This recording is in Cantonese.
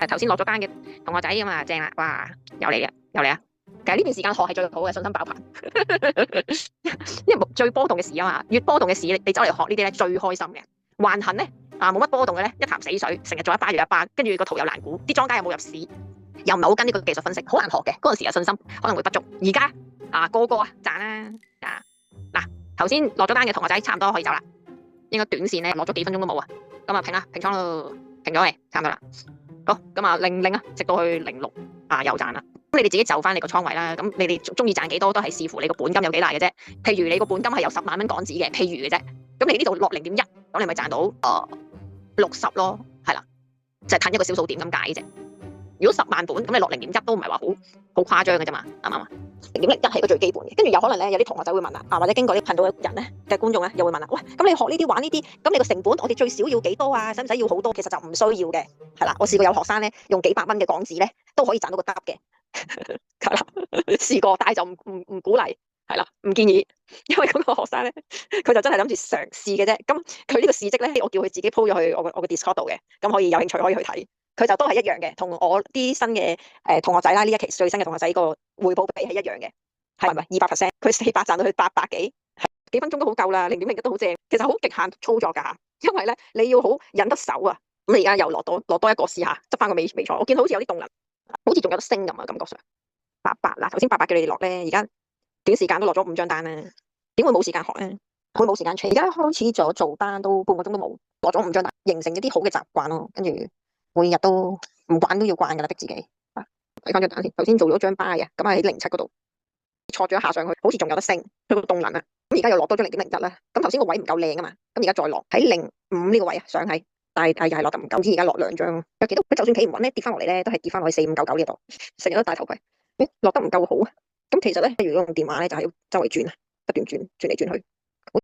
頭先落咗班嘅同學仔咁啊，正啦，哇，又嚟啊，又嚟啊！其實呢段時間學係最好嘅，信心爆棚，因為最波動嘅事啊嘛，越波動嘅事你走嚟學呢啲咧最開心嘅。橫行咧冇乜波動嘅咧一潭死水，成日做一巴又一巴，跟住個圖又難估，啲莊家又冇入市，又唔係好跟呢個技術分析，好難學嘅。嗰陣時嘅信心可能會不足，而家個個賺啦嗱，頭先落咗單嘅同學仔差唔多可以走啦，應該短線咧落咗幾分鐘都冇啊，咁啊平啦，平倉咯，平咗未？差唔多啦。好，咁啊零啊，直到去06又賺啦。咁你哋自己就翻你個倉位啦。咁你哋中意賺幾多都係視乎你個本金有幾大嘅啫。譬如你個本金係有10萬蚊港紙嘅，譬如嘅啫。咁你呢度落0.1，咁你咪賺到60咯，係啦，就係褪一個小數點咁解啫。如果10萬本，咁你落0.1都唔係話好誇張嘅啫嘛，啱唔啱啊？0.01係個最基本嘅，跟住有可能咧有啲同學仔會問啦，或者經過啲頻道嘅人咧嘅觀眾咧又會問啦，喂，咁你學呢啲玩呢啲，咁你個成本我哋最少要幾多啊？使唔使要好多？其實就唔需要嘅，係啦，我試過有學生咧用幾百蚊嘅港紙咧都可以賺到個得嘅，係啦，試過，但係就唔鼓勵，係啦，唔建議，因為嗰個學生咧佢就真係諗住嘗試嘅啫，咁佢呢個事蹟咧我叫佢自己 po 咗去我個 Discord 度嘅，咁可以有興趣可以去睇。佢就都係一樣嘅，同我啲新嘅同學仔啦，呢一期最新嘅同學仔個回報比係一樣嘅，係咪200%？佢400賺到去800幾，幾分鐘都好夠啦，0.01都好正。其實好極限操作㗎，因為咧你要好忍得手啊。咁你而家又落多一個試下，執翻個尾彩。我見到好似有啲動能，好似仲有得升咁啊，感覺上800嗱，頭先800叫你哋落咧，而家短時間都落咗5張單啦，點會冇時間學咧？會冇時間 trade？而家開始咗做單都半個鐘都冇，落咗5張單，形成一啲好嘅習慣咯，跟住。每日都唔慣都要慣噶啦，逼自己。睇翻張單先，頭先做咗張 buy 啊，咁喺07嗰度挫咗一下上去，好似仲有得升，佢個動能啊。咁而家又落多咗0.01啦。咁頭先個位唔夠靚啊嘛，咁而家再落喺05呢個位啊，上喺，但係又係落得唔夠，而家落2張。有幾多？佢就算企唔穩咧，跌翻落嚟咧，都係跌翻落去4599呢度，成日都戴頭盔。落得唔夠好啊。咁其實咧，如果用電話咧，就係要周圍轉啊，不斷轉嚟轉去。